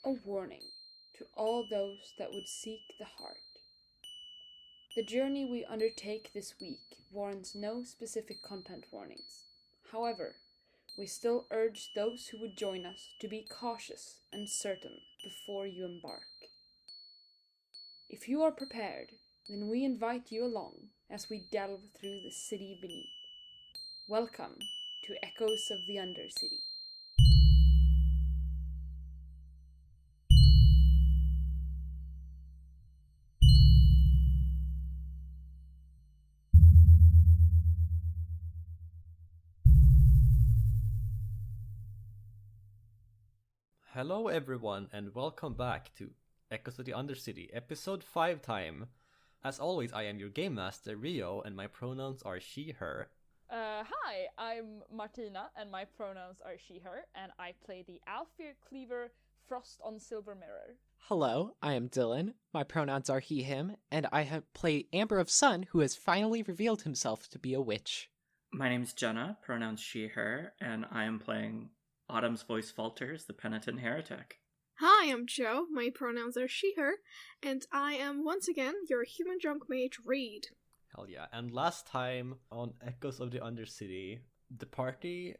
A warning to all those that would seek the heart. The journey we undertake this week warrants no specific content warnings. However, we still urge those who would join us to be cautious and certain before you embark. If you are prepared, then we invite you along as we delve through the city beneath. Welcome to Echoes of the Undercity. Hello everyone and welcome back to Echoes of the Undercity, episode 5 time. As always, I am your game master, Rio, and my pronouns are she, her. Hi, I'm Martina, and my pronouns are she, her, and I play the Alfir Cleaver Frost on Silver Mirror. Hello, I am Dylan. My pronouns are he, him, and I have played Amber of Sun, who has finally revealed himself to be a witch. My name's Jenna, pronouns she, her, and I am playing Autumn's Voice Falters, the Penitent Heretic. Hi, I'm Joe. My pronouns are she, her, and I am once again your human drunk mage, Reed. Hell yeah. And last time on Echoes of the Undercity, the party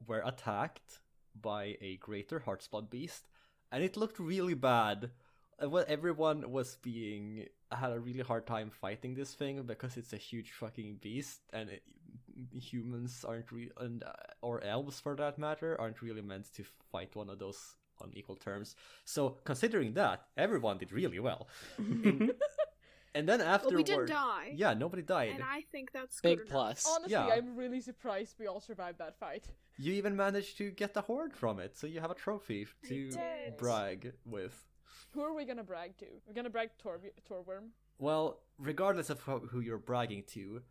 were attacked by a greater Heartsblood Beast, and it looked really bad. Everyone had a really hard time fighting this thing because it's a huge fucking beast, and humans aren't or elves for that matter, aren't really meant to fight one of those on equal terms. So considering that, everyone did really well. And then afterward, we didn't die. Yeah, nobody died. And I think that's Big good plus. Honestly, Yeah. I'm really surprised we all survived that fight. You even managed to get the horde from it, so you have a trophy to did. brag with. Who are we gonna brag to? We're gonna brag to Torworm. Well, regardless of who you're bragging to,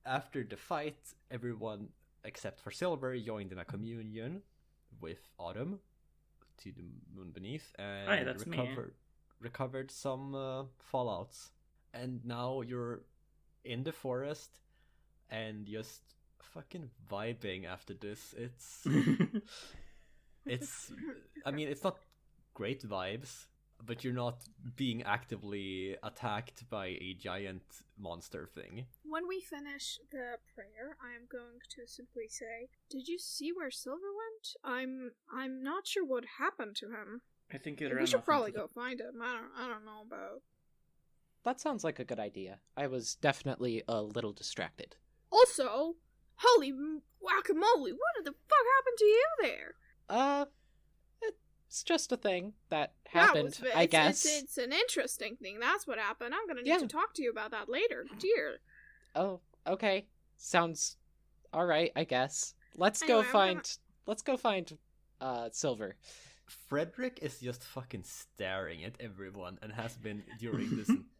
after the fight, everyone except for Silver joined in a communion with Autumn to the moon beneath and Hi, that's me. recovered some fallouts. And now you're in the forest and just fucking vibing after this. I mean, it's not great vibes, but you're not being actively attacked by a giant monster thing. When we finish the prayer, I am going to simply say, "Did you see where Silver went? I'm not sure what happened to him. I think it We ran should off probably into go find him. I don't know about." That sounds like a good idea. I was definitely a little distracted. Also, holy guacamole! What the fuck happened to you there? It's just a thing that That happened, was- I guess. It's an interesting thing. That's what happened. I'm gonna need Yeah. to talk to you about that later, dear. Oh, okay. Sounds alright, I guess. Let's Anyway, go find Silver. Fredrick is just fucking staring at everyone and has been during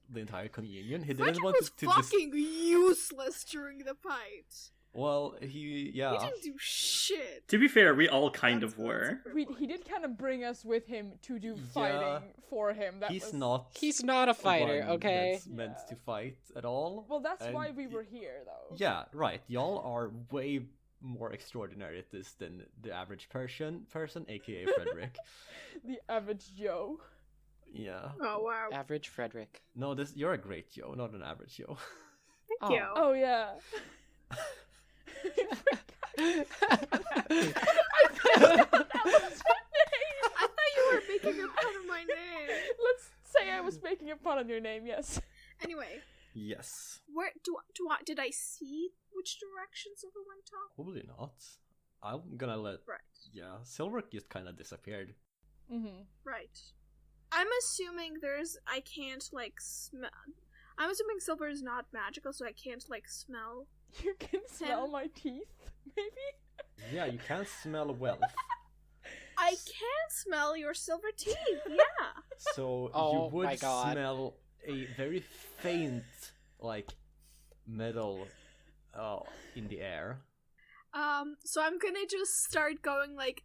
the entire communion. He didn't Fredrick want was to fucking useless during the fight. Well, He didn't do shit. To be fair, we all kind That's of were. He did kind of bring us with him to do fighting for him. He's not a fighter, one okay? that's meant to fight at all. Well, that's And why we were here, though. Yeah, right. Y'all are way more extraordinary at this than the average person, aka Fredrick. The average Joe. Yeah. Oh wow! Average Fredrick. No, you're a great Joe, not an average Joe. Thank Oh. you. Oh yeah. I thought you were making a fun of my name. Let's say I was making a pun on your name. Yes. Anyway, Yes. where did I see which direction Silver went off? Probably not. I'm gonna let. Right. Yeah, Silver just kind of disappeared. Mm-hmm. Right. I'm assuming I can't like smell. I'm assuming Silver is not magical, so I can't like smell. You can smell my teeth, maybe? Yeah, you can smell wealth. I can smell your silver teeth. Yeah. So Oh you would my God. smell a very faint, like, metal in the air. So I'm gonna just start going like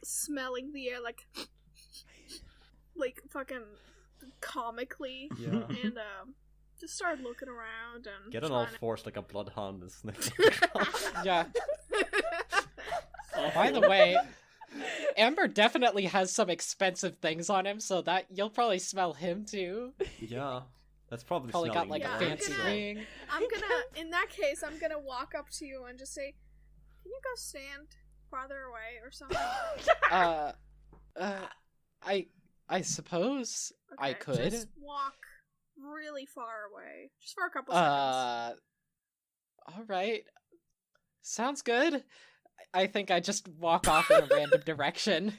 smelling the air, like fucking comically, Yeah. and just start looking around and Get on all trying to- fours like a bloodhound and sniff. Yeah. By the way, Amber definitely has some expensive things on him, so that you'll probably smell him too. Yeah, that's probably Probably got smelling like Yeah, a blood. fancy I'm gonna- ring. In that case, I'm gonna walk up to you and just say, can you go stand farther away or something? I suppose I Okay, could. Just walk really far away. Just for a couple seconds. All right. Sounds good. I think I just walk off in a random direction.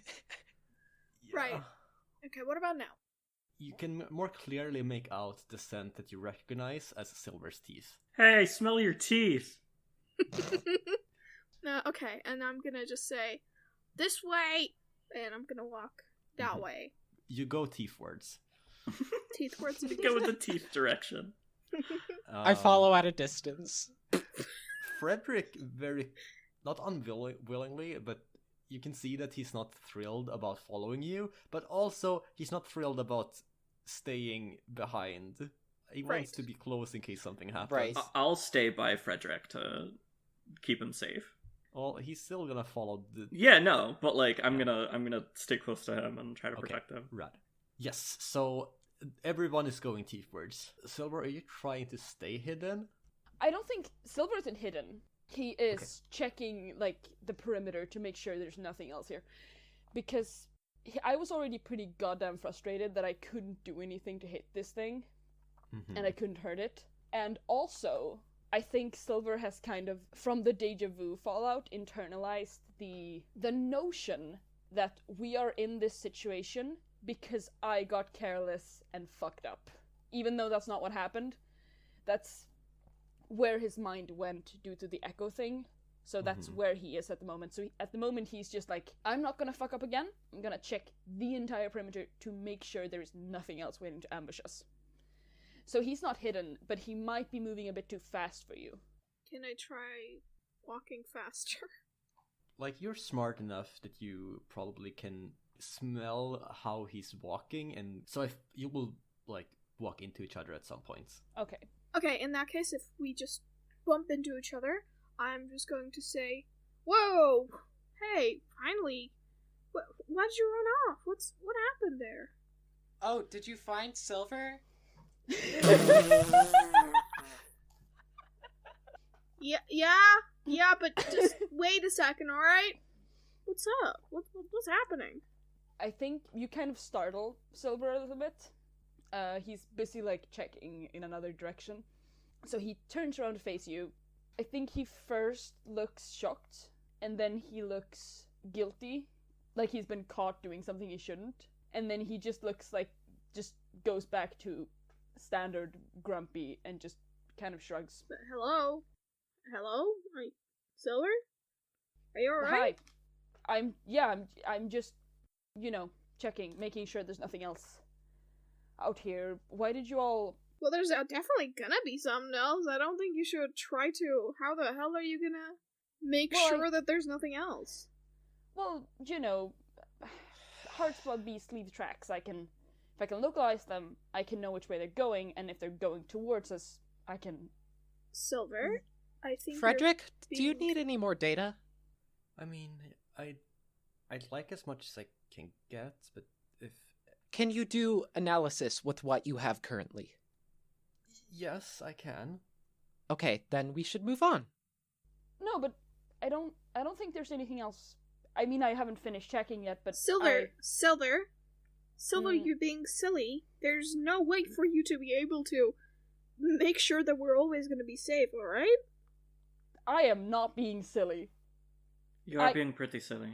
Yeah. Right. Okay, what about now? You can more clearly make out the scent that you recognize as Silver's teeth. Hey, smell your teeth. No, okay, and I'm gonna just say, this way! And I'm gonna walk that Mhm. way. You go teethwards. Teeth words. Go with the teeth direction. I follow at a distance. Fredrick not unwillingly, but you can see that he's not thrilled about following you, but also he's not thrilled about staying behind. He wants to be close in case something happens. Right. I'll stay by Fredrick to keep him safe. Well, he's still gonna follow the Yeah, no, but like I'm gonna stay close to him and try to protect him. Rad. Yes, so everyone is going teethwards. Silver, are you trying to stay hidden? I don't think Silver isn't hidden. He is checking like the perimeter to make sure there's nothing else here, because I was already pretty goddamn frustrated that I couldn't do anything to hit this thing, and I couldn't hurt it. And also, I think Silver has kind of, from the deja vu fallout, internalized the notion that we are in this situation because I got careless and fucked up. Even though that's not what happened, that's where his mind went due to the echo thing. So that's where he is at the moment. So at the moment he's just like, I'm not gonna fuck up again. I'm gonna check the entire perimeter to make sure there is nothing else waiting to ambush us. So he's not hidden, but he might be moving a bit too fast for you. Can I try walking faster? Like, you're smart enough that you probably can smell how he's walking, and so if you will, like, walk into each other at some points. Okay. Okay, in that case, if we just bump into each other, I'm just going to say, whoa! Hey, finally! Why'd you run off? What happened there? Oh, did you find Silver? Yeah, but just wait a second, alright? What's up? What's happening? I think you kind of startle Silver a little bit. He's busy, like, checking in another direction. So he turns around to face you. I think he first looks shocked, and then he looks guilty, like he's been caught doing something he shouldn't. And then he just looks like, just goes back to standard grumpy and just kind of shrugs. But hello? Silver? Are you alright? Hi. I'm just, checking, making sure there's nothing else out here. Why did you all... Well, there's definitely gonna be something else. I don't think you should try to. How the hell are you gonna make sure that there's nothing else? Well, Heartsblood Beast leave tracks. If I can localize them, I can know which way they're going, and if they're going towards us, I can... Silver, I think Fredrick, do you need any more data? I mean, I'd like as much as I can get, but if... Can you do analysis with what you have currently? Yes, I can. Okay, then we should move on. No, but I don't think there's anything else. I mean, I haven't finished checking yet, but Silver, you're being silly. There's no way for you to be able to make sure that we're always going to be safe, alright? I am not being silly. You are being pretty silly.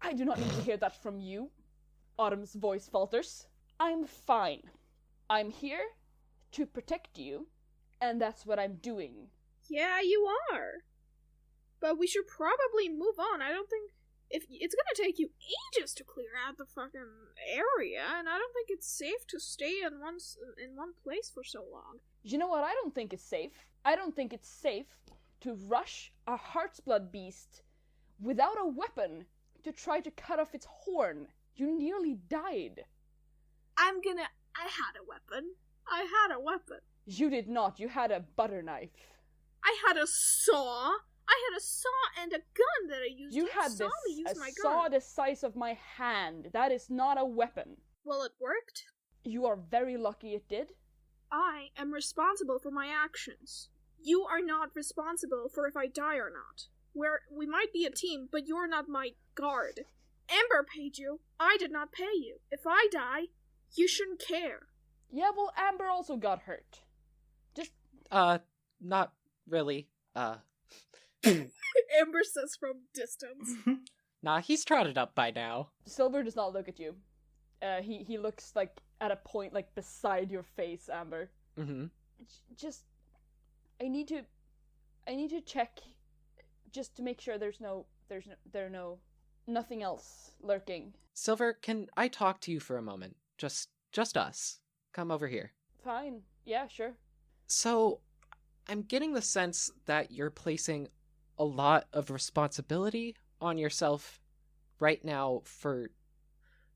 I do not need to hear that from you. Autumn's voice falters. I'm fine. I'm here to protect you, and that's what I'm doing. Yeah, you are. But we should probably move on. I don't think... If it's gonna take you ages to clear out the fucking area, and I don't think it's safe to stay in one place for so long. You know what I don't think is safe? I don't think it's safe to rush a Heartsblood Beast without a weapon to try to cut off its horn. You nearly died. I had a weapon. You did not. You had a butter knife. I had a saw. I had a saw and a gun that I used. You had saw this me use a my saw gun. the size of my hand. That is not a weapon. Well, it worked. You are very lucky it did. I am responsible for my actions. You are not responsible for if I die or not. We might be a team, but you're not my guard. Amber paid you. I did not pay you. If I die, you shouldn't care. Yeah, well, Amber also got hurt. Just Not really. Amber says from distance. Nah, he's trotted up by now. Silver does not look at you. He looks like at a point like beside your face, Amber. Mm-hmm. Just, I need to check, just to make sure there's nothing else lurking. Silver, can I talk to you for a moment? Just us. Come over here. Fine. Yeah, sure. So, I'm getting the sense that you're placing a lot of responsibility on yourself right now for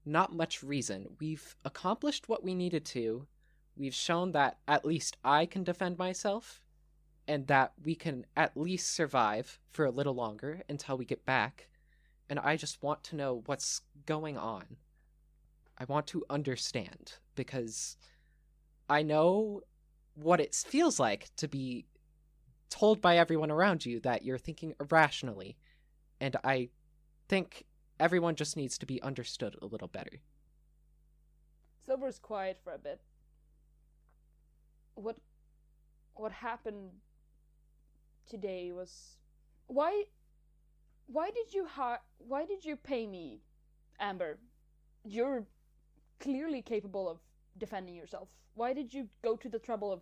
not much reason. We've accomplished what we needed to. We've shown that at least I can defend myself, and that we can at least survive for a little longer until we get back. And I just want to know what's going on. I want to understand, because I know what it feels like to be told by everyone around you that you're thinking irrationally, and I think everyone just needs to be understood a little better. Silver's quiet for a bit. What happened today was... Why did you pay me, Amber? You're clearly capable of defending yourself. Why did you go to the trouble of...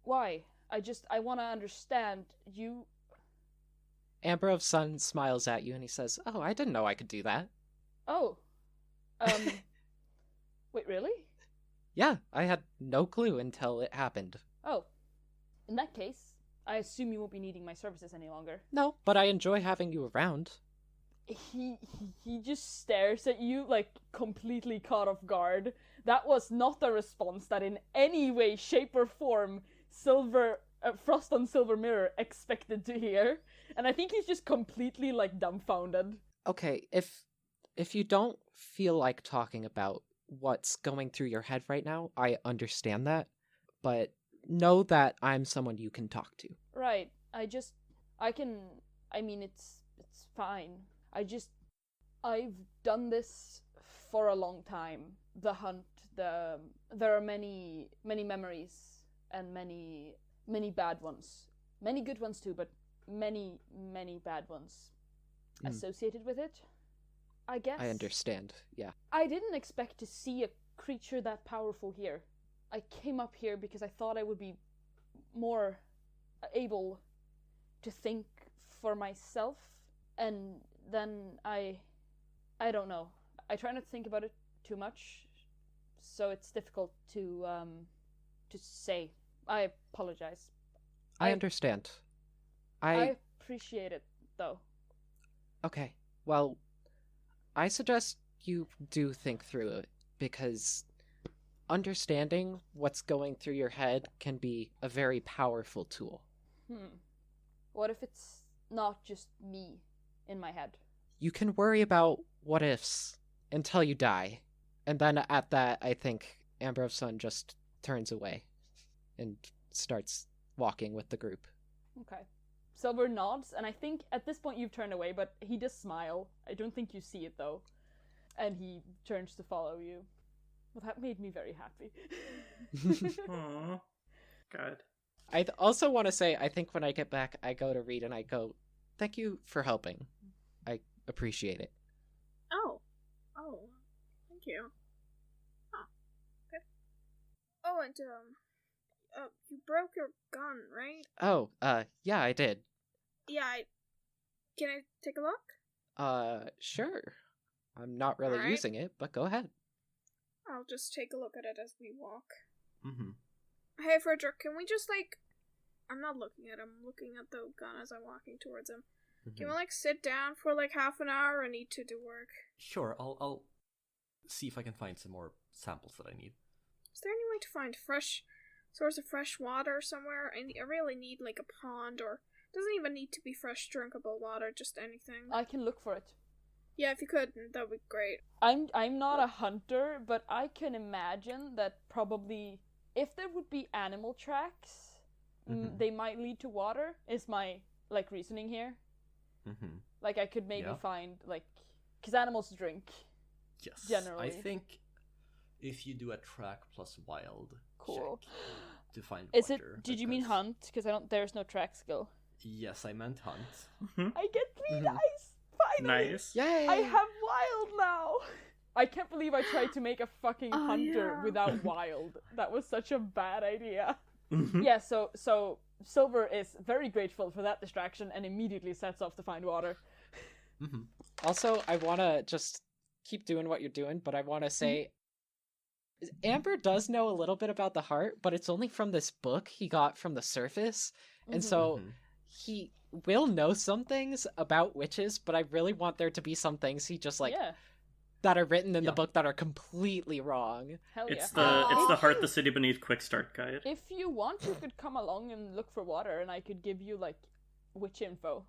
Why? I want to understand. You... Amber of Sun smiles at you and he says, "Oh, I didn't know I could do that." Oh. Wait, really? Yeah, I had no clue until it happened. Oh. In that case, I assume you won't be needing my services any longer. No, but I enjoy having you around. He just stares at you, like, completely caught off guard. That was not a response that in any way, shape, or form Frost on Silver Mirror expected to hear. And I think he's just completely, like, dumbfounded. Okay, if you don't feel like talking about what's going through your head right now, I understand that. But know that I'm someone you can talk to. Right. It's fine. I've done this for a long time. The hunt, there are many memories, and many bad ones. Many good ones too, but many bad ones associated with it, I guess. I understand, yeah. I didn't expect to see a creature that powerful here. I came up here because I thought I would be more able to think for myself, and then I don't know. I try not to think about it too much, so it's difficult to say. I apologize. I understand. I appreciate it, though. Okay, well, I suggest you do think through it, because understanding what's going through your head can be a very powerful tool. What if it's not just me in my head? You can worry about what ifs until you die. And then at that, I think Amber of Sun just turns away and starts walking with the group. Okay. Silver nods, and I think at this point you've turned away, but he does smile. I don't think you see it, though. And he turns to follow you. Well, that made me very happy. Aww. God. I also want to say, I think when I get back, I go to Reed and I go, "Thank you for helping. I appreciate it." Oh, thank you. Oh, okay. Oh, and you broke your gun, right? Oh, yeah, I did. Yeah, can I take a look? Sure. I'm not really Alright. using it, but go ahead. I'll just take a look at it as we walk. Mm-hmm. Hey, Fredrick, can we just, I'm not looking at him, I'm looking at the gun as I'm walking towards him. Can we, sit down for, half an hour? I need to do work. Sure, I'll see if I can find some more samples that I need. Is there any way to find fresh source of fresh water somewhere? I really need, a pond or Doesn't even need to be fresh drinkable water, just anything. I can look for it. Yeah, if you could, that would be great. I'm not a hunter, but I can imagine that probably if there would be animal tracks, they might lead to water. Is my reasoning here? Like I could maybe find because animals drink. Yes. Generally. I think if you do a track plus wild check to find Is water. it? Did you mean hunt? Because there's no track skill. Yes, I meant hunt. I get 3 dice. Finally. Nice. Yay! I have wild now. I can't believe I tried to make a fucking hunter without wild. That was such a bad idea. Yeah. So Silver is very grateful for that distraction and immediately sets off to find water. Also, I want to just keep doing what you're doing, but I want to say Amber does know a little bit about the heart, but it's only from this book he got from the surface. And so he will know some things about witches, but I really want there to be some things he just that are written in the book that are completely wrong. Hell It's yeah. the Heart the City Beneath quick start guide. If you want, you could come along and look for water, and I could give you witch info.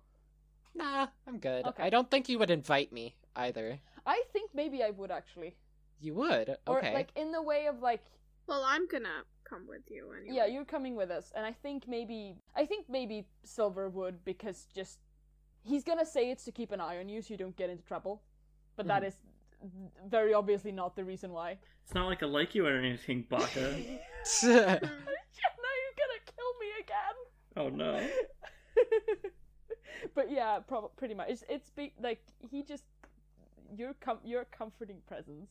Nah, I'm good. Okay. I don't think you would invite me either. I think maybe I would actually. You would? Or Okay. in the way of Well, I'm gonna come with you anyway. yeah, you're coming with us, and I think maybe Silver would, because just he's gonna say it's to keep an eye on you so you don't get into trouble, but that is very obviously not the reason why. It's not like I like you or anything, Baka. Now you're gonna kill me again. Oh no. But yeah, pretty much. It's he just you're a comforting presence,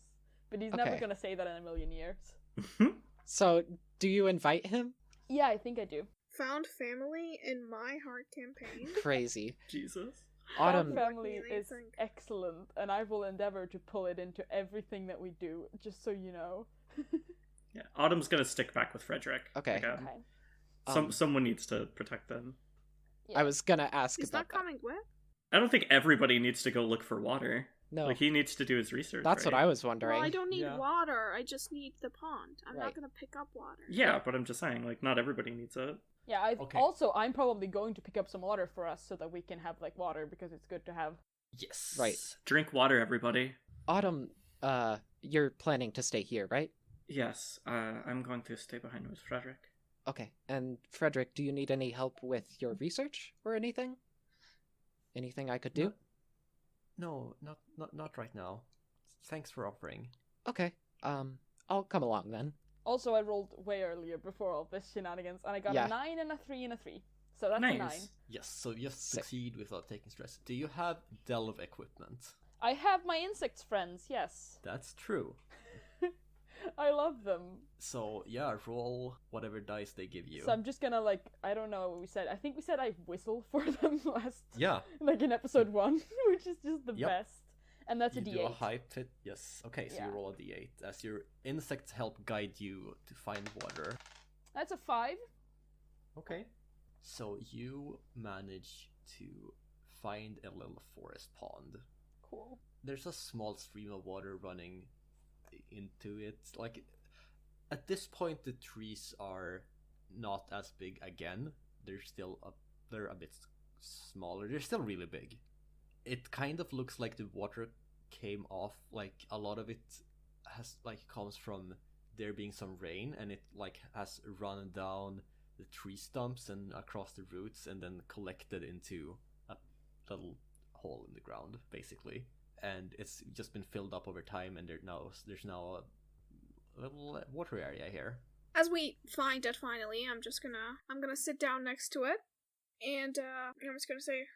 but he's never Okay. gonna say that in a million years. So, do you invite him? Yeah, I think I do. Found family in my heart campaign. Crazy. Jesus. Autumn. Our family Lucky, I is think. excellent, and I will endeavor to pull it into everything that we do, just so you know. Yeah, Autumn's gonna stick back with Fredrick. Okay. Again. Okay. Someone needs to protect them. Yeah. I was gonna ask He's about not that. coming with? I don't think everybody needs to go look for water. No, Like, he needs to do his research. that's what right? I was wondering. Well, I don't need Yeah. water. I just need the pond. I'm Right. not gonna pick up water. Yeah, but I'm just saying, not everybody needs it. Yeah, Okay. I'm probably going to pick up some water for us so that we can have water, because it's good to have. Yes. Right. Drink water, everybody. Autumn, you're planning to stay here, right? Yes, I'm going to stay behind with Fredrick. Okay. And Fredrick, do you need any help with your research or anything? Anything I could do? No, not right now. Thanks for offering. Okay. I'll come along then. Also, I rolled way earlier before all this shenanigans, and I got Yeah. a 9 and a 3 and a 3. So that's Nice. a 9. Yes, so just Sick. succeed without taking stress. Do you have delve equipment? I have my insects friends, yes. That's true. I love them. So yeah, roll whatever dice they give you. So I'm just gonna I don't know what we said. I think we said I whistle for them last, Yeah, in episode 1, which is just the Yep. best. And that's you a do D8. a high pit. Yes. Okay, so Yeah. you roll a d8 as your insects help guide you to find water. That's a 5. Okay. So you manage to find a little forest pond. Cool. There's a small stream of water running into it. At this point, the trees are not as big again. They're a bit smaller. They're still really big. It kind of looks like the water came off. A lot of it has comes from there being some rain, and it has run down the tree stumps and across the roots, and then collected into a little hole in the ground, basically. And it's just been filled up over time, and there's now a little water area here. As we find it finally, I'm gonna sit down next to it, and I'm just gonna say,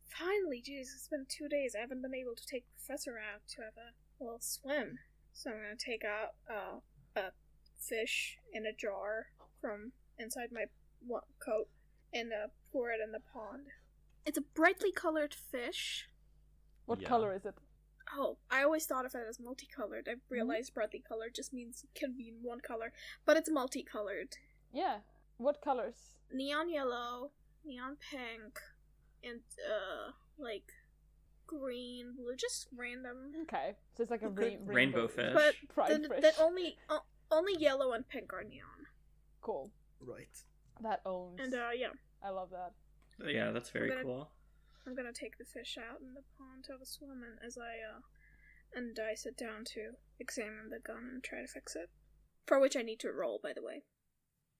finally, jeez, it's been 2 days. I haven't been able to take Professor out to have a little swim, so I'm gonna take out a fish in a jar from inside my coat and pour it in the pond. It's a brightly colored fish. What Yeah. color is it? Oh, I always thought of it as multicolored. I realized brightly colored just means it can be in one color, but it's multicolored. Yeah. What colors? Neon yellow, neon pink, and green, blue, just random. Okay. So it's like a Okay. Rainbow fish. But Pride the fish. only yellow and pink are neon. Cool. Right. That owns. And yeah, I love that. Yeah, that's very cool. I'm gonna take the fish out in the pond to have a swim, and I sit down to examine the gun and try to fix it. For which I need to roll, by the way.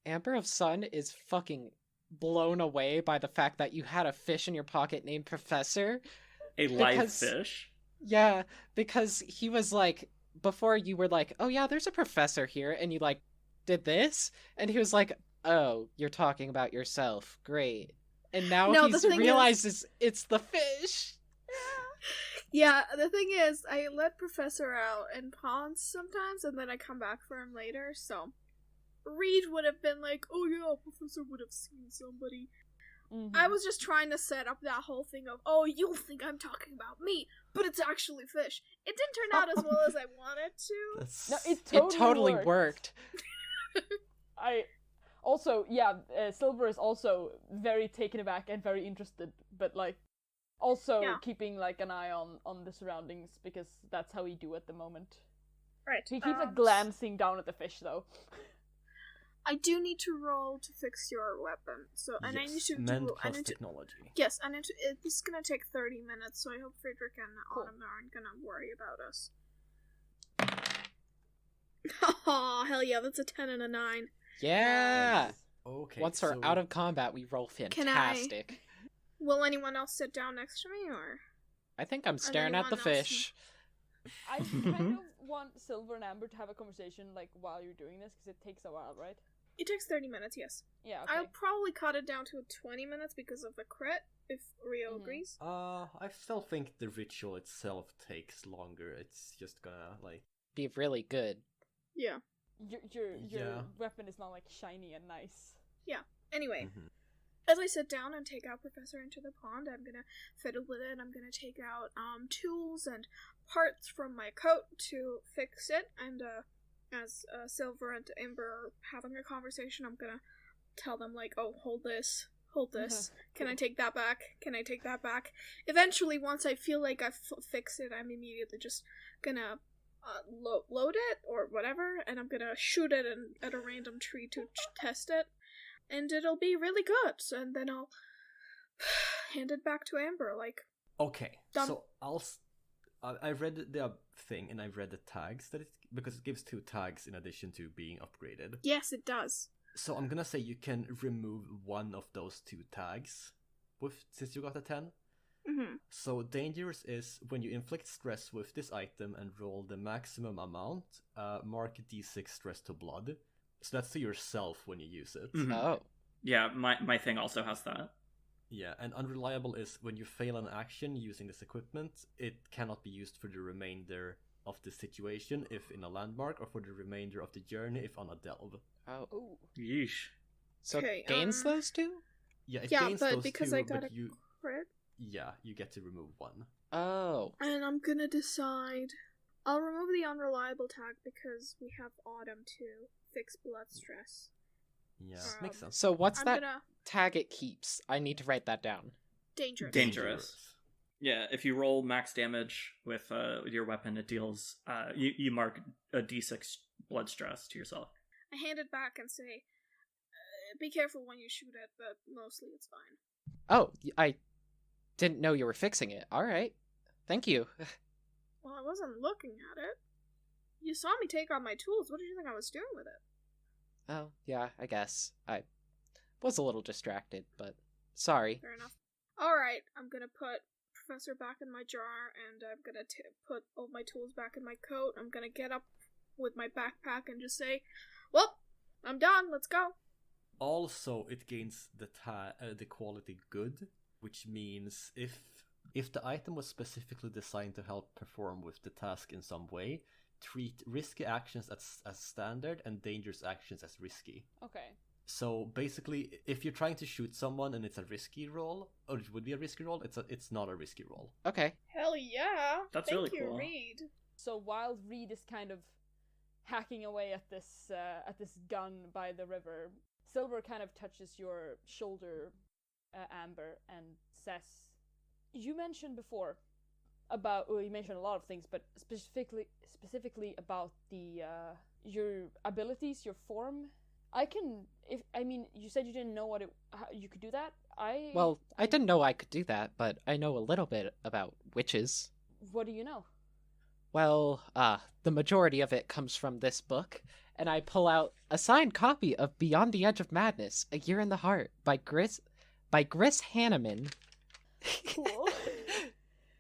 Amber of Sun is fucking blown away by the fact that you had a fish in your pocket named Professor. A live fish? Yeah, because he was like, before you were like, oh yeah, there's a professor here, and you like, did this? And he was like, oh, you're talking about yourself. Great. And now he realizes it's the fish. Yeah, the thing is, I let Professor out in ponds sometimes, and then I come back for him later, so Reed would have been like, oh yeah, Professor would have seen somebody. Mm-hmm. I was just trying to set up that whole thing of, oh, you'll think I'm talking about me, but it's actually fish. It didn't turn out as well as I wanted to. No, it totally worked. Silver is also very taken aback and very interested, but like also keeping like an eye on the surroundings, because that's how he do at the moment. Right. He keeps glancing down at the fish though. I do need to roll to fix your weapon, so and I need to do technology. Yes, I need to. This is gonna take 30 minutes, so I hope Fredrick and Autumn aren't gonna worry about us. Oh hell yeah, that's a 10 and a 9. Yeah. Nice. Okay. Once we're out of combat, we roll fantastic. Will anyone else sit down next to me, or? I think I'm staring at the fish. I kind of want Silver and Amber to have a conversation like while you're doing this, because it takes a while, right? It takes 30 minutes, yes. Yeah, okay. I'll probably cut it down to 20 minutes because of the crit, if Rio agrees. I still think the ritual itself takes longer. It's just gonna, like... be really good. Yeah. Your weapon is not, like, shiny and nice. Yeah. Anyway, as I sit down and take out Professor into the pond, I'm gonna fiddle with it. I'm gonna take out, tools and parts from my coat to fix it, and, as Silver and Amber are having a conversation, I'm gonna tell them, like, oh, hold this. Can I take that back? Can I take that back? Eventually, once I feel like I've fixed it, I'm immediately just gonna load it, or whatever, and I'm gonna shoot it at a random tree to test it, and it'll be really good, and then I'll hand it back to Amber, like... Okay, done. So I read the thing, and I read the tags, because it gives 2 tags in addition to being upgraded. Yes, it does. So I'm gonna say you can remove one of those 2 tags, since you got a 10. Mm-hmm. So dangerous is when you inflict stress with this item and roll the maximum amount, mark d6 stress to blood. So that's to yourself when you use it. Mm-hmm. Oh. Yeah, my thing also has that. Yeah, and unreliable is when you fail an action using this equipment, it cannot be used for the remainder of the situation if in a landmark, or for the remainder of the journey if on a delve. Oh. Ooh. Yeesh. So it gains those 2? Yeah, it gains but those because 2, I got but a crit. Yeah, you get to remove 1. Oh. And I'm gonna decide... I'll remove the unreliable tag because we have Autumn to fix blood stress. Yeah, makes sense. So what's tag it keeps? I need to write that down. Dangerous. Yeah, if you roll max damage with your weapon, it deals... you mark a d6 blood stress to yourself. I hand it back and say, be careful when you shoot it, but mostly it's fine. Oh, I didn't know you were fixing it. Alright. Thank you. Well, I wasn't looking at it. You saw me take out my tools. What did you think I was doing with it? Oh, yeah, I guess. I was a little distracted, but sorry. Fair enough. Alright, I'm gonna put Professor back in my jar, and I'm gonna put all my tools back in my coat. I'm gonna get up with my backpack and just say, well, I'm done, let's go. Also, it gains the quality good, which means if the item was specifically designed to help perform with the task in some way, treat risky actions as standard and dangerous actions as risky. Okay. So basically, if you're trying to shoot someone and it's a risky roll, or it would be a risky roll, it's not a risky roll. Okay. Hell yeah! That's Thank really you, cool. Reed. So while Reed is kind of hacking away at this gun by the river, Silver kind of touches your shoulder, Amber, and says, "You mentioned before you mentioned a lot of things, but specifically about the your abilities, your form. I can. If I mean, you said you didn't know how you could do that. Well, I didn't know I could do that, but I know a little bit about witches. What do you know? Well, the majority of it comes from this book, and I pull out a signed copy of Beyond the Edge of Madness: A Year in the Heart by Gris Hanneman. Cool.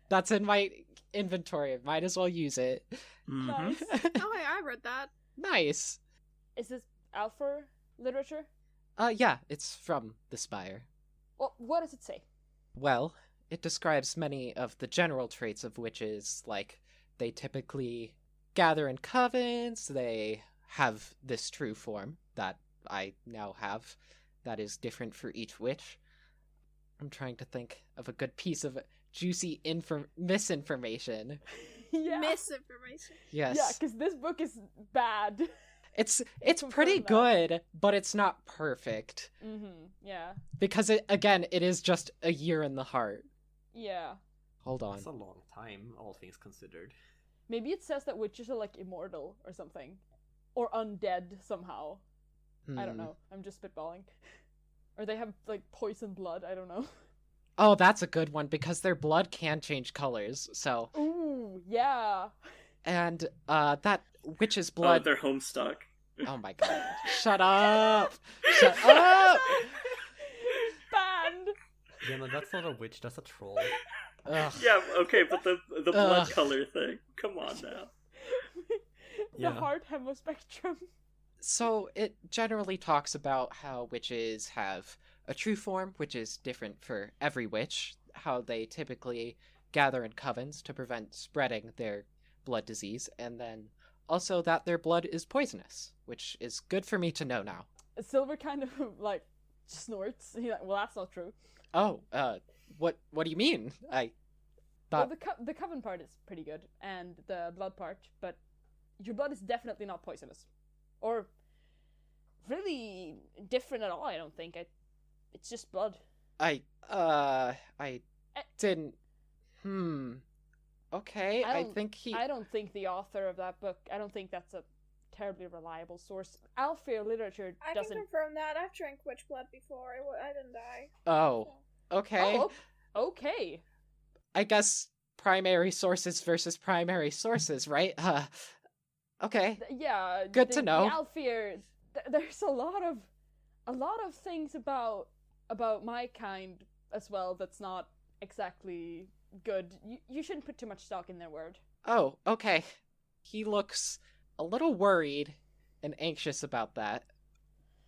That's in my inventory. Might as well use it. Nice. Oh, hey, I read that. Nice. Is this Alpha literature? Yeah, it's from the Spire. Well, what does it say? Well, it describes many of the general traits of witches, like they typically gather in covens, they have this true form that I now have that is different for each witch. I'm trying to think of a good piece of juicy misinformation. Yeah. Misinformation. Yes. Yeah, because this book is bad. It's Confirm pretty that. good, but it's not perfect. Yeah. Because it is just a year in the heart. Yeah. Hold on. That's a long time, all things considered. Maybe it says that witches are like immortal or something. Or undead somehow. I don't know. I'm just spitballing. Or they have like poison blood, I don't know. Oh, that's a good one because their blood can change colors. So, Ooh, yeah. and that witch's Oh, blood. they're homestuck. Oh my god! Shut up! Shut up! Banned. Yeah, no, that's not a witch, that's a troll. Ugh. Yeah, okay, but the blood Ugh. color thing. Come on now. The Yeah. heart hemispectrum. So it generally talks about how witches have a true form, which is different for every witch. How they typically gather in covens to prevent spreading their blood disease, and then also that their blood is poisonous, which is good for me to know now. Silver kind of like snorts. He's like, well, that's not true. Oh, what do you mean? I Well, thought the coven part is pretty good, and the blood part, but your blood is definitely not poisonous, or really different at all. I don't think. It's just blood. I didn't. Okay, I think he. I don't think the author of that book. I don't think that's a terribly reliable source. Alfear literature I doesn't. can confirm that. I've drank witch blood before. I didn't die. Oh, okay. Oh, okay. I guess primary sources versus primary sources, right? Okay. Yeah. Good to know. The Alfear. There's a lot of things about my kind as well that's not exactly good. You shouldn't put too much stock in their word. Oh, okay. He looks a little worried and anxious about that,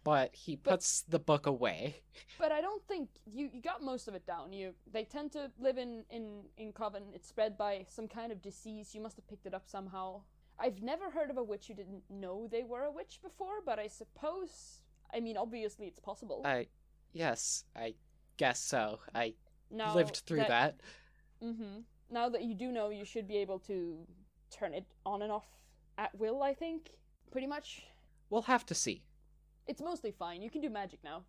but he puts the book away. But I don't think you got most of it down. They tend to live in coven. It's spread by some kind of disease. You must have picked it up somehow. I've never heard of a witch who didn't know they were a witch before, but I suppose, I mean, obviously it's possible. Yes, I guess so. I Now lived through that. Now that you do know, you should be able to turn it on and off at will, I think. Pretty much. We'll have to see. It's mostly fine. You can do magic now.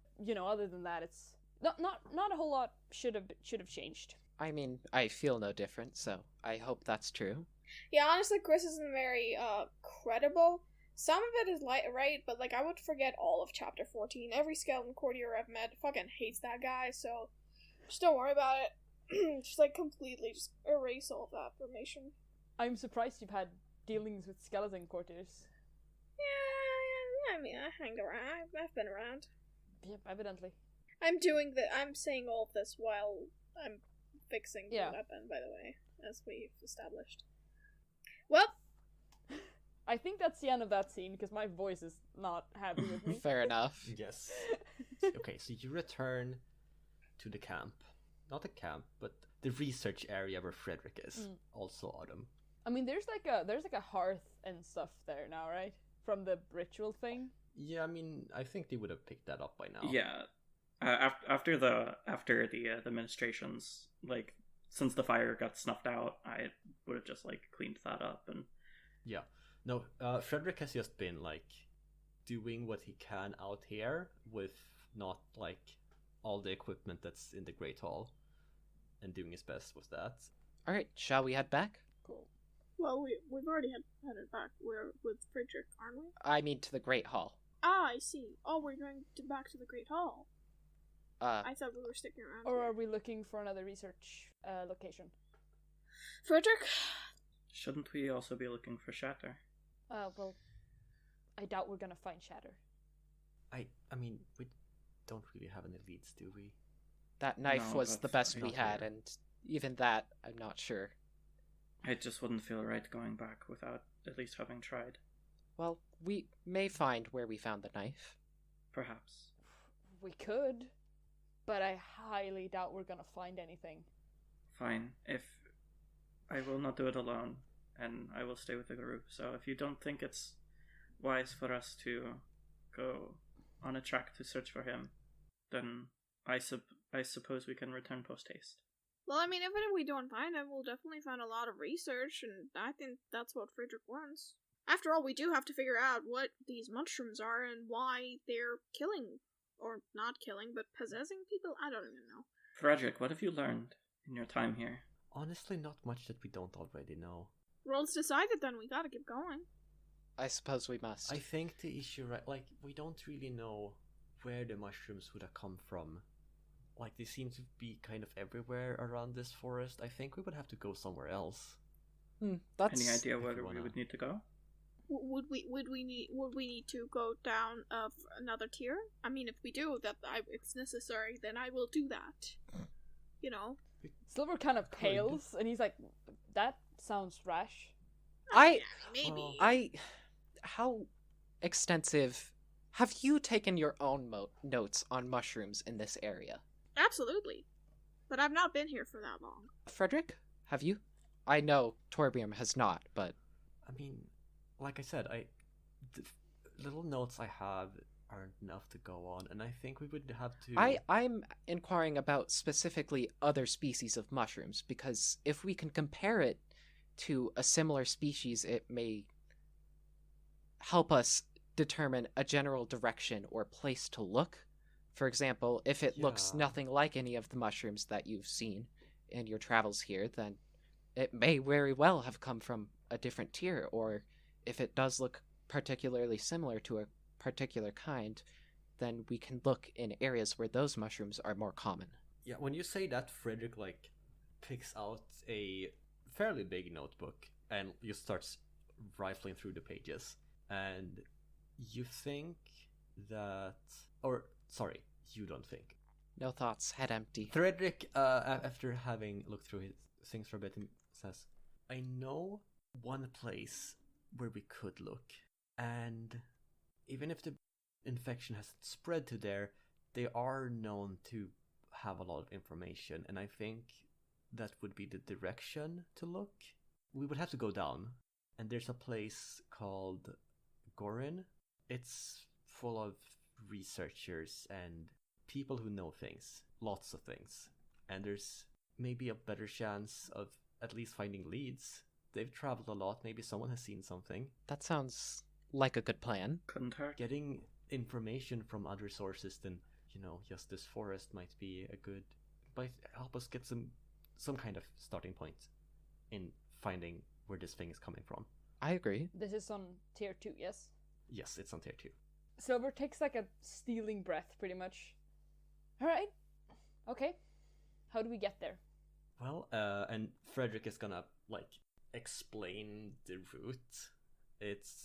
Other than that, it's not a whole lot should have changed. I mean, I feel no different, so I hope that's true. Yeah, honestly, Chris isn't very credible. Some of it is right, but like I would forget all of chapter 14. Every skeleton courtier I've met fucking hates that guy, so just don't worry about it. Just like completely just erase all of that information. I'm surprised you've had dealings with skeleton courtiers. Yeah, I mean, I hang around. I've been around. Yep, evidently. I'm saying all of this while I'm fixing the weapon, by the way, as we've established. Well, I think that's the end of that scene, because my voice is not happy with me. Fair enough. Yes. Okay, so you return to the camp. Not the camp, but the research area where Fredrick is. Also autumn. I mean, there's like a hearth and stuff there now, right? From the ritual thing. Yeah, I mean, I think they would have picked that up by now. Yeah. After the ministrations, like, since the fire got snuffed out, I would have just like cleaned that up and. Yeah. No, Fredrick has just been like doing what he can out here with not like all the equipment that's in the Great Hall, and doing his best with that. All right, shall we head back? Cool. well, we've already headed back. We're with Fredrick, aren't we? I mean, to the Great Hall. Ah, I see. Oh, we're going back to the Great Hall. I thought we were sticking around. Or here. are we looking for another research location? Fredrick? Shouldn't we also be looking for Shatter? Well, I doubt we're gonna find Shatter. I mean, we don't really have any leads, do we? That knife No, was the that's best we not had, fair. and even that, I'm not sure. It just wouldn't feel right going back without at least having tried. Well, we may find where we found the knife. Perhaps. We could, but I highly doubt we're gonna find anything. Fine. If I will not do it alone, and I will stay with the group. So if you don't think it's wise for us to go on a track to search for him, then I suppose we can return post haste. Well, I mean, even if we don't find him, we'll definitely find a lot of research, and I think that's what Fredrick wants. After all, we do have to figure out what these mushrooms are and why they're killing, or not killing, but possessing people? I don't even know. Fredrick, what have you learned in your time here? Honestly, not much that we don't already know. Well, it's decided then, we gotta keep going. I suppose we must. I think the issue, right, like, we don't really know where the mushrooms would have come from. Like, they seem to be kind of everywhere around this forest. I think we would have to go somewhere else. That's... Any idea if where you we wanna- would need to go? Would we need to go down of another tier? I mean, if we do it's necessary, then I will do that. You know. Silver kind of Could. pales, and he's like, "That sounds rash." I- Yeah, maybe. How extensive... Have you taken your own notes on mushrooms in this area? Absolutely. But I've not been here for that long. Fredrick, have you? I know Torbjorn has not, but... I mean, like I said, the little notes I have aren't enough to go on, and I think we would have to... I'm inquiring about specifically other species of mushrooms, because if we can compare it to a similar species, it may help us determine a general direction or place to look. For example, if it looks Yeah. nothing like any of the mushrooms that you've seen in your travels here, then it may very well have come from a different tier, or if it does look particularly similar to a particular kind, then we can look in areas where those mushrooms are more common. Yeah, when you say that, Frederick, like, picks out a fairly big notebook and just starts rifling through the pages. And you think that... Or, sorry, you don't think. No thoughts, head empty. Frederick, after having looked through his things for a bit, says, I know one place where we could look. And even if the infection hasn't spread to there, they are known to have a lot of information. And I think that would be the direction to look. We would have to go down. And there's a place called Gorin. It's full of researchers and people who know things. Lots of things. And there's maybe a better chance of at least finding leads. They've traveled a lot. Maybe someone has seen something. That sounds like a good plan. Couldn't hurt. Getting information from other sources than, just this forest might be a good... might help us get some kind of starting point in finding where this thing is coming from. I agree. This is on tier 2, yes? Yes, it's on tier 2. Silver takes like a stealing breath, pretty much. Alright. Okay. How do we get there? Well, and Frederick is gonna, explain the route.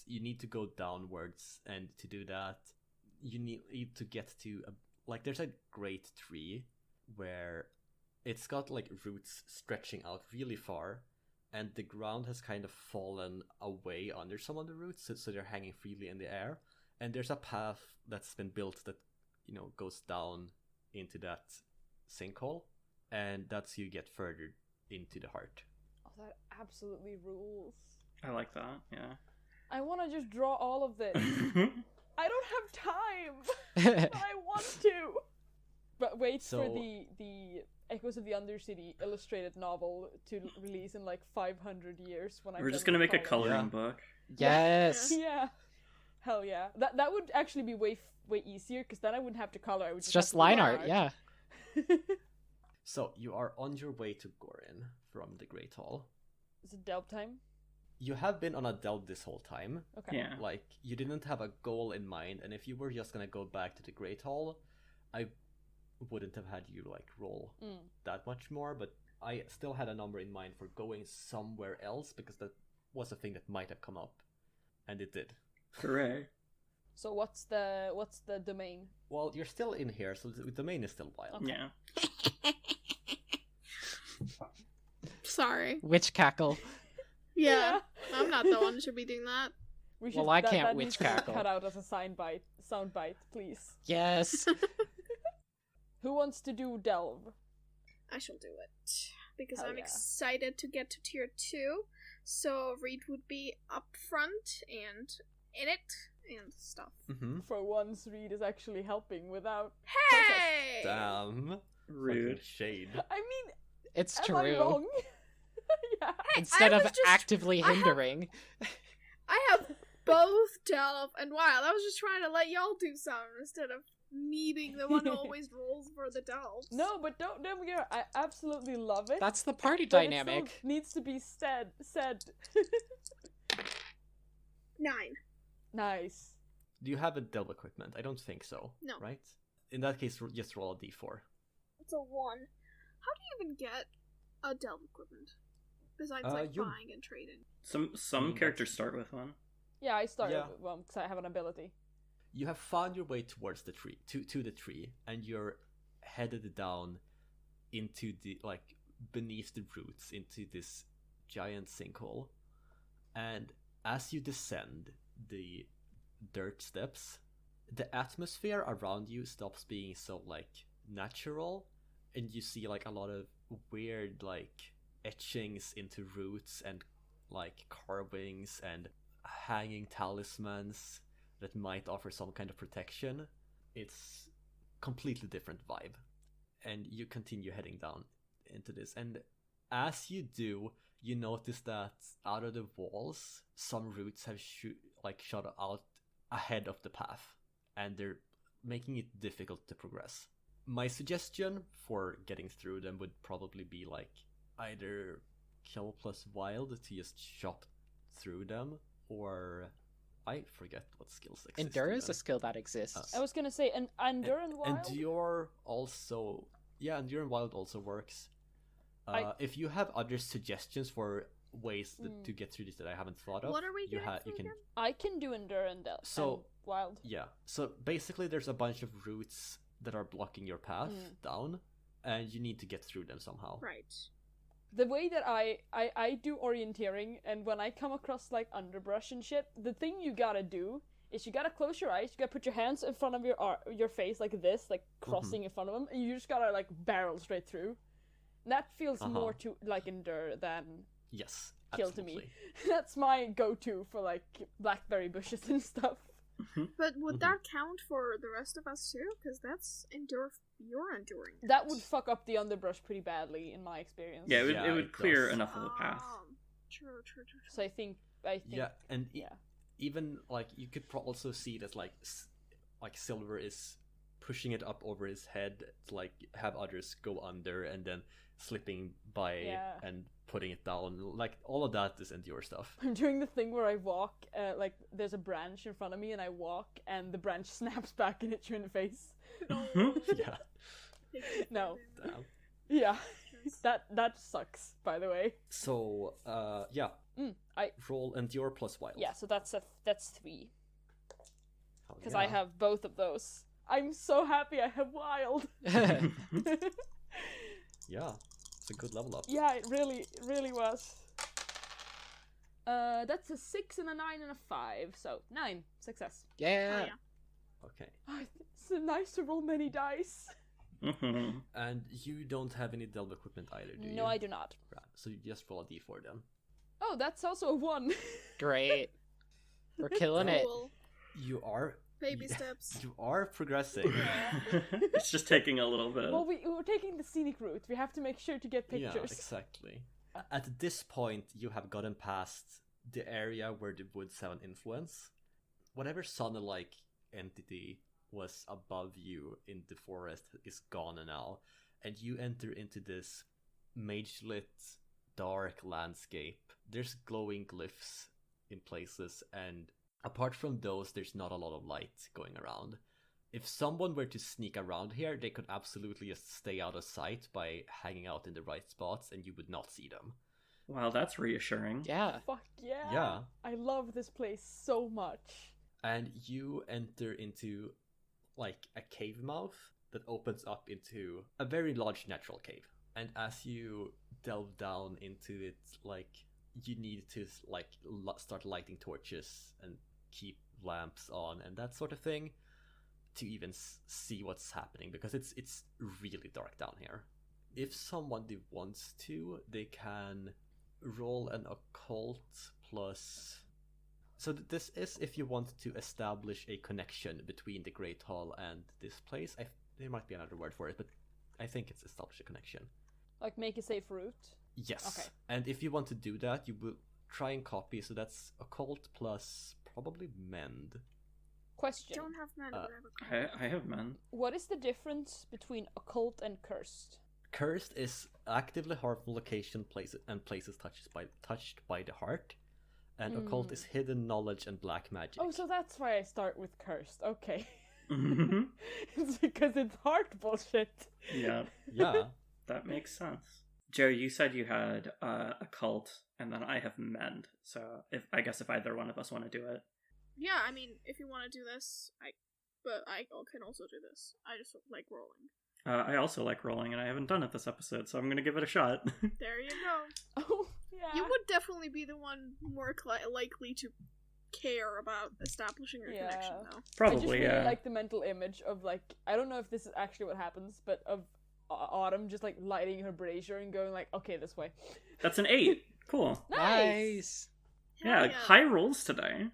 You need to go downwards, and to do that, you need to get to there's a great tree where it's got roots stretching out really far, and the ground has kind of fallen away under some of the roots, so they're hanging freely in the air. And there's a path that's been built that goes down into that sinkhole, and that's how you get further into the heart. Oh, that absolutely rules. I like that, yeah. I want to just draw all of this. I don't have time, but I want to. But wait for So- the Echoes of the Undercity illustrated novel to release in 500 years when We're just gonna make a college. coloring Yeah. book. Yes! Yeah. Hell yeah. That would actually be way easier, because then I wouldn't have to color. I would It's just just have to do line art, yeah. So you are on your way to Gorin from the Great Hall. Is it delp time? you have been on a delve this whole time. Okay. Yeah. Like, you didn't have a goal in mind, and if you were just gonna go back to the Great Hall, I wouldn't have had you, like, roll that much more, but I still had a number in mind for going somewhere else, because that was a thing that might have come up. And it did. Hooray. So what's the domain? Well, you're still in here, so the domain is still wild. Okay. Yeah. Sorry. Witch cackle. Yeah, I'm not the one who should be doing that. We Well, I can't that witch needs to be cackle. cut out as a sound bite, please. Yes. Who wants to do delve? I shall do it. Because Hell I'm yeah. excited to get to tier 2. So Reed would be up front and in it and stuff. Mm-hmm. For once, Reed is actually helping without. Hey! Damn. Rude. Fucking shade. I mean, It's am true. I wrong? Yeah. Instead I of was just- actively I have- hindering. I have both Delve and Wild. I was just trying to let y'all do something instead of me being the one who always rolls for the Delves. No, but don't get me wrong. I absolutely love it. That's the party but it dynamic. still needs to be said. 9. Nice. Do you have a delve equipment? I don't think so. No. Right? In that case, just roll a d4. It's a 1. How do you even get a Delve equipment? Besides, you- buying and trading. Some characters start with one. Yeah, I started Yeah. with one because I have an ability. You have found your way towards the tree, to the tree, and you're headed down into the, like, beneath the roots, into this giant sinkhole. And as you descend the dirt steps, the atmosphere around you stops being so, like, natural, and you see, like, a lot of weird, like, etchings into roots and, like, carvings and hanging talismans that might offer some kind of protection. It's completely different vibe. And you continue heading down into this. And as you do, you notice that out of the walls, some roots have shot out ahead of the path. And they're making it difficult to progress. My suggestion for getting through them would probably be, like, either kill plus wild to just chop through them, or I forget what skills exist. Endure in is a them. skill that exists. I was gonna say, and Endure and Wild. Endure also, yeah, Endure and Wild also works. If you have other suggestions for ways to get through this that I haven't thought of, What are we you getting you through can. again? I can do Endure and Delve. So- and Wild. Yeah. So basically, there's a bunch of roots that are blocking your path down, and you need to get through them somehow. Right. The way that I do orienteering, and when I come across like underbrush and shit, the thing you gotta do is you gotta close your eyes, you gotta put your hands in front of your face like this, like crossing in front of them, and you just gotta like barrel straight through. And that feels more to like Endure than Yes. kill Absolutely. to me. That's my go-to for like blackberry bushes and stuff. But would that count for the rest of us too? Because that's you're enduring. That would fuck up the underbrush pretty badly in my experience. Yeah, it Yeah, would it clear does. enough of the path. True. So I think Yeah, and yeah. even like you could also see that like Silver is pushing it up over his head to like have others go under and then slipping by Yeah. and putting it down. Like all of that is Endure stuff. I'm doing the thing where I walk, like there's a branch in front of me and I walk and the branch snaps back and hits you in the face. Yeah. No. Damn. Yeah. That sucks, by the way. So yeah. I Roll Endure plus Wild. Yeah, so that's 3. Hell Because yeah. I have both of those. I'm so happy I have Wild. Yeah. It's a good level up. Yeah, it really was. That's a 6 and a 9 and a 5, so 9 success. Yeah. Okay. It's nice to roll many dice. Mhm. And you don't have any delve equipment either, do you? No, I do not. Right. So you just roll a d4 then. Oh, that's also a 1. Great. We're killing it. Cool. You are Baby steps. You are progressing. It's just taking a little bit. Well, we're taking the scenic route. We have to make sure to get Yeah, pictures. exactly. At this point, you have gotten past the area where the woods have an influence. Whatever sun-like entity was above you in the forest is gone now, and you enter into this mage-lit, dark landscape there's glowing glyphs in places, and apart from those, there's not a lot of light going around. If someone were to sneak around here, they could absolutely just stay out of sight by hanging out in the right spots, and you would not see them. Wow, that's reassuring. Yeah. Fuck yeah. Yeah. I love this place so much. And you enter into, like, a cave mouth that opens up into a very large natural cave. And as you delve down into it, like, you need to, like, start lighting torches and keep lamps on and that sort of thing to even see what's happening, because it's really dark down here. If someone wants to, they can roll an occult plus... So this is if you want to establish a connection between the Great Hall and this place. There might be another word for it, but I think it's establish a connection. Like, make a safe route? Yes. Okay. And if you want to do that, you will try and copy, so that's occult plus probably mend. Question. Don't have men, but I have a cult. I have men. What is the difference between occult and cursed? Cursed is actively harmful location, places touched by the heart. And occult is hidden knowledge and black magic. Oh, so that's why I start with cursed. Okay. It's because it's heart bullshit. Yeah, Yeah. that makes sense. Joe, you said you had a cult, and then I have mend. So I guess if either one of us want to do it. Yeah, I mean, if you want to do this, but I can also do this. I just like rolling. I also like rolling, and I haven't done it this episode, so I'm going to give it a shot. There you go. Oh, yeah. You would definitely be the one more likely to care about establishing your connection, though. I just Probably, really yeah. like the mental image of, like, I don't know if this is actually what happens, but of Autumn just, like, lighting her brazier and going, like, okay, this way. That's an 8. Cool. Nice! Yeah, Hell high rolls today.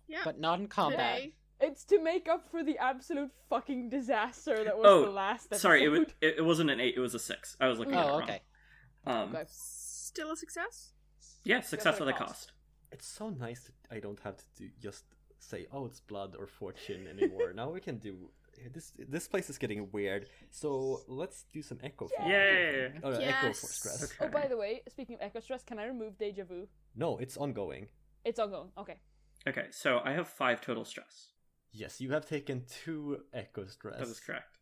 Yeah. But not in combat. Today. It's to make up for the absolute fucking disaster that was the last episode. Sorry, it wasn't an 8, it was a 6. I was looking at it Oh, wrong. okay. Okay. Still a success? Yeah, success at a with a cost. cost. It's so nice that I don't have to just say, oh, it's blood or fortune anymore. Now we can do... This place is getting weird, so let's do some echo for Yay! Echo Yes. for stress. Okay. Oh, by the way, speaking of echo stress, can I remove deja vu? No, it's ongoing. It's ongoing. Okay. Okay, so I have 5 total stress. Yes, you have taken 2 echo stress. That is correct.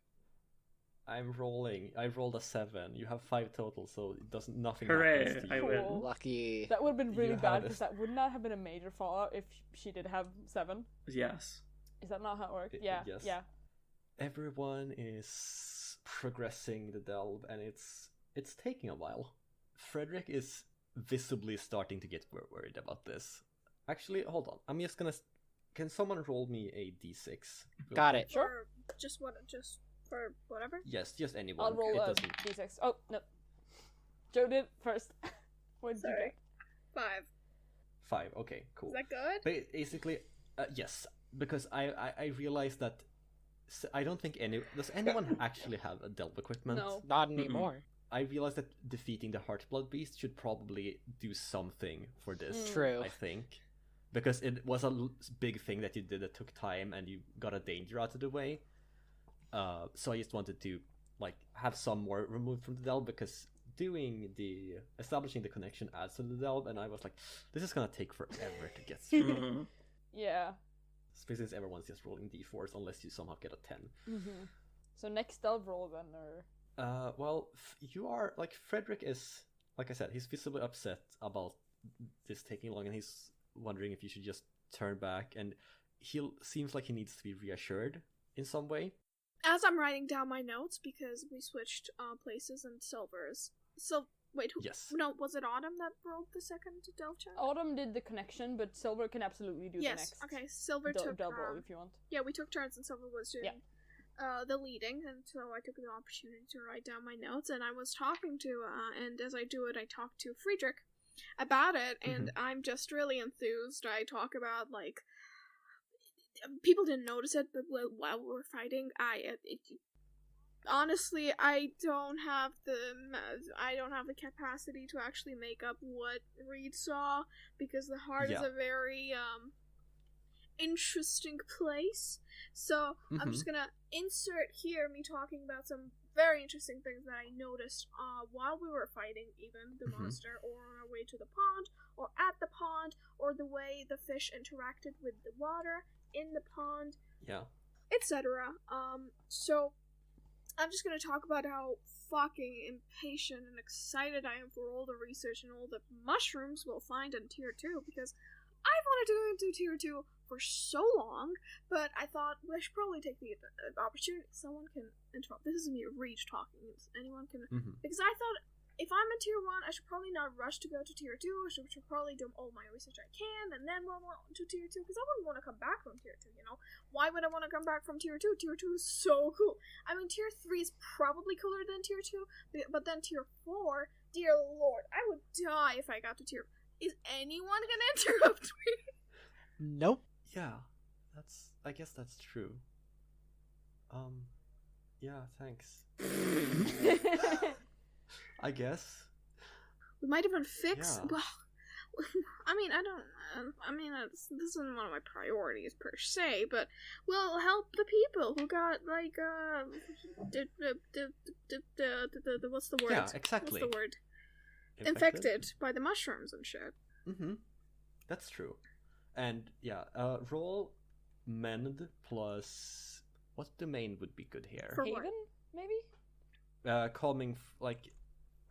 I'm rolling. I rolled a 7. You have 5 total, so it doesn't. Nothing Hooray, happens to I you. win. Cool. Lucky. That would have been really You bad had because a- that would not have been a major fallout if she did have 7. Yes. Is that not how it worked? I- Yeah. yes. Yeah. Everyone is progressing the delve, and it's taking a while. Fredrick is visibly starting to get worried about this. Actually, hold on. I'm just gonna. Can someone roll me a d6? Got it. Sure. Or just for whatever? Yes, just anyone. I'll roll It a doesn't. d6. Oh, no. Joe did first. What did you Sorry. get? 5. 5. Okay, cool. Is that good? Basically, yes, because I realized that I don't think does anyone actually have a delve equipment? No. Not anymore. I realized that defeating the Heartsblood Beast should probably do something for this. True. I think. Because it was a big thing that you did that took time and you got a danger out of the way. So I just wanted to like have some more removed from the delve, because establishing the connection adds to the delve, and I was like, this is gonna take forever to get through. hmm Yeah. Especially since everyone's just rolling d4s unless you somehow get a 10. Mm-hmm. So next delve roll then, or Well, you are like Fredrick is, like I said, he's visibly upset about this taking long, and he's wondering if you should just turn back, and he seems like he needs to be reassured in some way. As I'm writing down my notes, because we switched places and Silver's. So, wait, Yes. no, was it Autumn that rolled the second delve check? Autumn did the connection, but Silver can absolutely do the yes, next. okay, Silver took... delve roll if you want. yeah, we took turns and Silver was doing the leading, and so I took the opportunity to write down my notes, and I was talking to, and as I do it, I talk to Fredrick about it, and I'm just really enthused. I talk about, like, people didn't notice it, but while we were fighting, honestly, I don't have the capacity to actually make up what Reed saw, because the heart is Yeah. a very interesting place. So I'm just gonna insert here me talking about some very interesting things that I noticed while we were fighting even the Mhm. monster, or on our way to the pond, or at the pond, or the way the fish interacted with the water in the pond, Yeah. etc. So I'm just gonna talk about how fucking impatient and excited I am for all the research and all the mushrooms we'll find in Tier 2, because I've wanted to go into Tier 2 for so long, but I thought I should probably take the opportunity. Someone can interrupt. This is me Reach talking. Anyone can... Mhm. Because I thought, if I'm in Tier 1, I should probably not rush to go to Tier 2. I should probably do all my research I can, and then move on to Tier 2, because I wouldn't want to come back from Tier 2, you know? Why would I want to come back from Tier 2? Tier 2 is so cool. I mean, Tier 3 is probably cooler than Tier 2, but then Tier 4, dear lord, I would die if I got to Tier... Is anyone gonna interrupt me? Nope. Yeah. I guess that's true. Yeah, thanks. I guess. We might even fix... Yeah. Well, I mean, I don't... I mean, this isn't one of my priorities per se, but we'll help the people who got, like, what's the word? Yeah, exactly. What's the word? Infected by the mushrooms and shit. Mm-hmm. That's true. And yeah, roll mend plus what domain would be good here? For what? Haven, maybe? Calming, like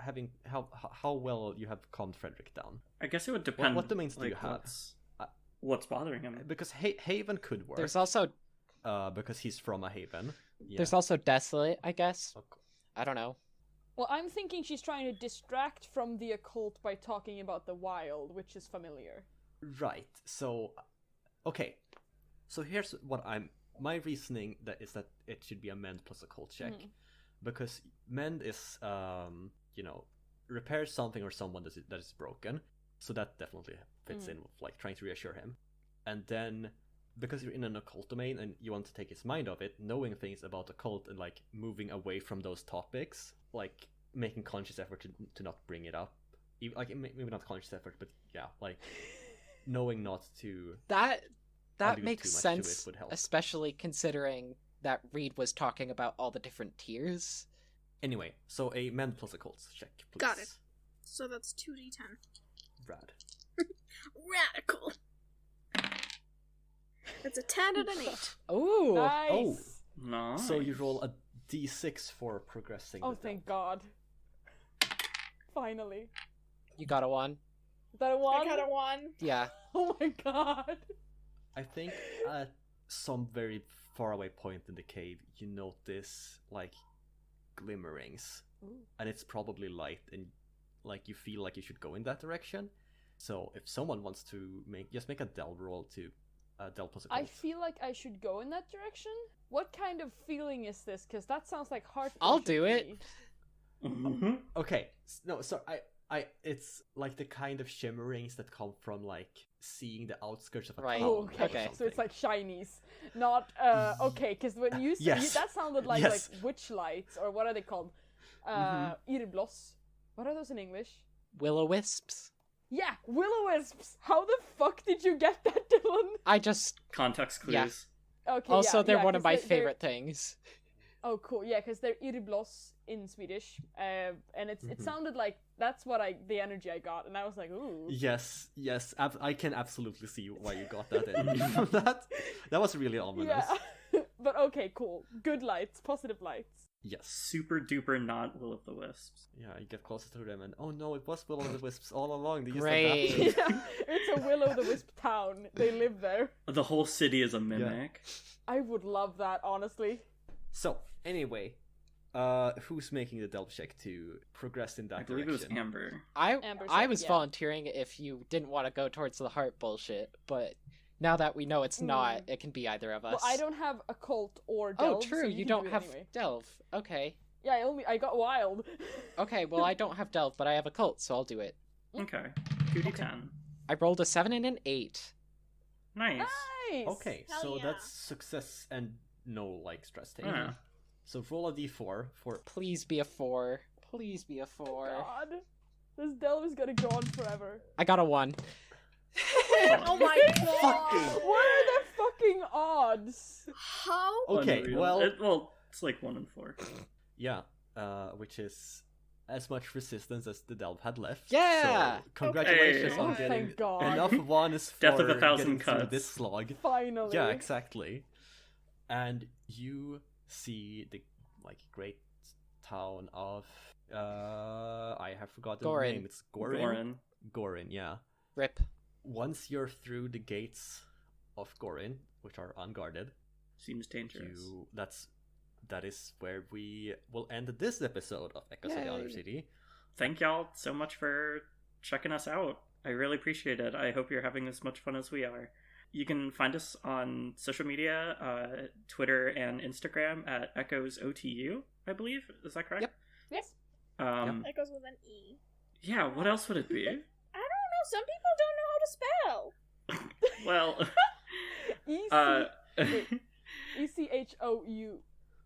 having how well you have calmed Fredrick down. I guess it would depend. What domains do you have? What's bothering him? Because Haven could work. There's also because he's from a Haven. Yeah. there's also Desolate, I guess. Okay. I don't know. Well, I'm thinking she's trying to distract from the occult by talking about the wild, which is familiar. Right. So, okay. So here's what my reasoning is that it should be a mend plus a cold check, because mend is repair something or someone that is broken. So that definitely fits in with like trying to reassure him. And then because you're in an occult domain and you want to take his mind off it, knowing things about occult and like moving away from those topics, like making conscious effort to not bring it up, like maybe not conscious effort, but yeah, like knowing not to. That allude makes too much to it sense, would help. especially considering that Reed was talking about all the different tiers. Anyway, so a mend plus occult check, please. Got it. So that's 2d10. Rad. Radical. It's a 10 and an 8. Ooh. Nice! Oh. No. So you roll a d6 for progressing. Oh, the thank delve. God. Finally. You got a 1? Is that a one? I got a 1. Yeah. Oh my God. I think at some very far away point in the cave, you notice like glimmerings, and it's probably light, and like you feel like you should go in that direction. So if someone wants to make a delve roll to delve plus I occult. feel like I should go in that direction. What kind of feeling is this? Because that sounds like heart. I'll do it. Mhm. Okay, no, so it's like the kind of shimmerings that come from like seeing the outskirts of a Right. town. Oh, or okay. Okay. So it's like shinies, not okay. Because when you said Yes. that sounded like Yes. like witch lights, or what are they called? Irbloss. What are those in English? Will-o-wisps. Yeah, will-o-wisps. How the fuck did you get that, Dylan? I just... Context clues. Yeah. Okay. Also, yeah, they're yeah, one of 'cause my they're- favorite things. Oh, cool. Yeah, because they're irbloss in Swedish, and it sounded like that's what the energy I got, and I was like, ooh. Yes, I can absolutely see why you got that energy from that. That was really ominous. Yeah. But okay, cool. Good lights, positive lights. Yes. Super duper not Will of the Wisps. Yeah, you get closer to them, and oh no, it was Will of the Wisps all along. They just Great. adapted. Yeah, it's a will-o'-the-wisp town. They live there. The whole city is a mimic. I would love that, honestly. So anyway, who's making the delve check to progress in that I believe direction? it was Amber. Amber I said, was yeah. volunteering if you didn't want to go towards the heart bullshit, but now that we know it's not, it can be either of us. Well, I don't have occult or delve. Oh, true. so you can don't do it have anyway. delve. Okay. Yeah, I got wild. Okay, well, I don't have delve, but I have occult, so I'll do it. Okay. 2d10. I rolled a 7 and an 8. Nice. Nice. Okay, Hell so yeah. that's success and no like stress taken. Yeah. So roll a d4 for Please be a 4. Please be a 4. God, this delve is gonna go on forever. I got a 1. Oh my god! What are the fucking odds? How? Okay, Unreal. well- It's like 1 in 4. yeah. which is as much resistance as the delve had left. Yeah! So congratulations Hey. on Oh, getting thank God. enough ones for Death of a thousand getting through cuts. this slog. Finally. Yeah, exactly. And you see the great town of I have forgotten Gorin. the name. It's Gorin. Gorin. Gorin, yeah. Rip. Once you're through the gates of Gorin, which are unguarded, Seems dangerous. that is where we will end this episode of Echoes of the Yay. Undercity. Thank y'all so much for checking us out. I really appreciate it. I hope you're having as much fun as we are. You can find us on social media, Twitter and Instagram at EchoesOTU, I believe. Is that correct? Yep. Yes. That goes with an E. Yeah, what else would it be? I don't know. Some people don't know how to spell. Well, ECHOU.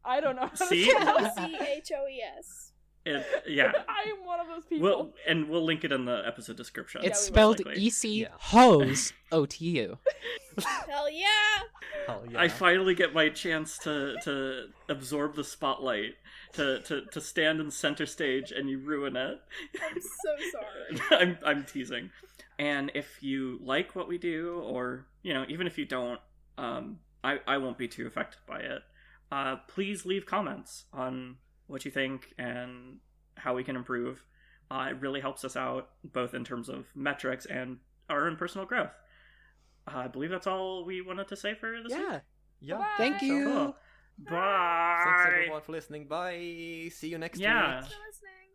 I don't know how to See? spell. CHOES. yeah. I am one of those people. We'll link it in the episode description. It's we will. spelled likely. EC Yeah. Hose OTU. Hell yeah! Hell yeah. I finally get my chance to absorb the spotlight, to stand in center stage, and you ruin it. I'm so sorry. I'm teasing. And if you like what we do, or even if you don't, I won't be too affected by it. Please leave comments on what you think and how we can improve. It really helps us out, both in terms of metrics and our own personal growth. I believe that's all we wanted to say for this week. Yeah. Yeah. Bye. Thank you. Cool. Bye. Thanks everyone for listening. Bye. See you next Yeah. week. For listening.